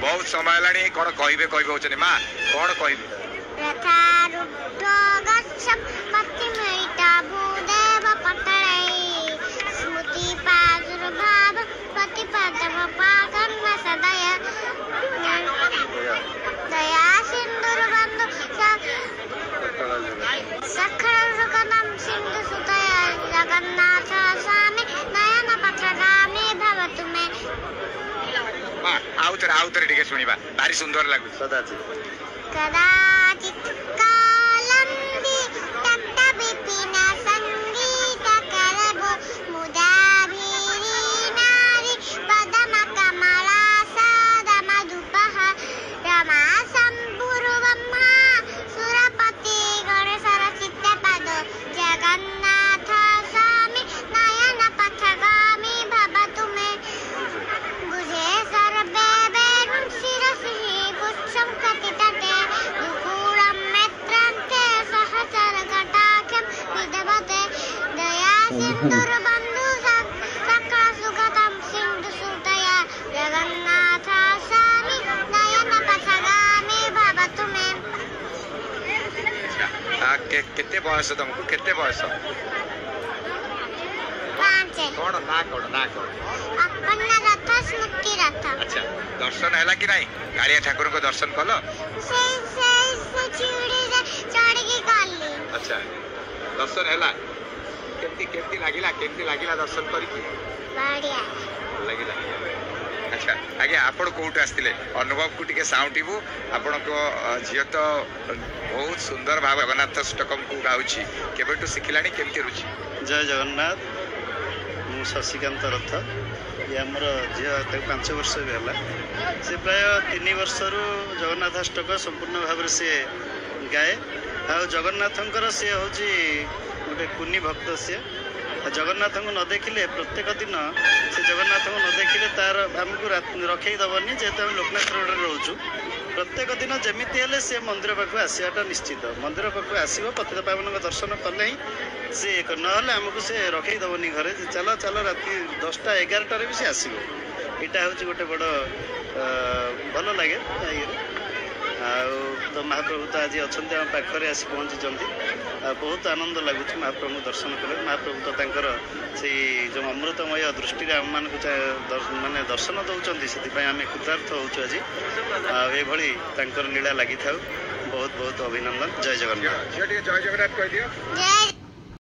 बहुत समय हेलानी कौन कहबे कहबे माँ कौन कहबे आउतरे टिके सुनिबा भारी सुंदर लागु कदाचित कालंदी तप्त विपिन संगीत करबो मुदाभिरी नारी पदम कमला साद मधुपह रमा संपूर्वम्हा सुरपति गणेशर चित्तपद जगन्नाथ स्वामी नयन पथगामी भवतु मे बुझे सर्वे केते बयस तुमको केते बयस कौन ना अपना रथ स्मृति रथ। अच्छा दर्शन हैला कि नहीं कालिया ठाकुर को दर्शन कल अच्छा दर्शन हैला केमती लागिला दर्शन करिकी बढ़िया लागिला अच्छा आगे आपण कोउट आस्तिले अनुभव को टिके साउंटिबु आपण को झियो तो बहुत सुंदर भाव जगन्नाथ अष्टकम को गाउची केबेटु सिखिलानी केमती रुचि जय जगन्नाथ मु शशिकांत रथ ये आमर झियो 5 वर्ष भी हला से प्राय 3 वर्ष रु जगन्नाथ अष्टक संपूर्ण भाव से गाए आ जगन्नाथंकर से होची गोटे कुनी भक्त से जगन्नाथ को न देखिले प्रत्येक दिन से जगन्नाथ को न देखिले तार आमको रखे दबनी जेहेतु आम लोकनाथ रोड रोचु प्रत्येक दिन जमीती हेले से मंदिर पाख आसाटा निश्चित मंदिर पाख आसो पतित पावन दर्शन कले ही सी ना आमको से रखे दबनी घरे चल चल राति 10टा 11टार भी सी आसो यहाँ हूँ गोटे बड़ भल लगे तो महाप्रभु तो आज अच्छा आम पाखे आसी पहुँची बहुत आनंद लगुच महाप्रभु दर्शन कले महाप्रभु तो तांकर से जो अमृतमय दृष्टि आम मान माने दर्शन दौरान से आम कृतार्थ होचु आज ये लीला लगी था बहुत बहुत अभिनंदन जय जगन्नाथ जय जगन्नाथ कह दियो।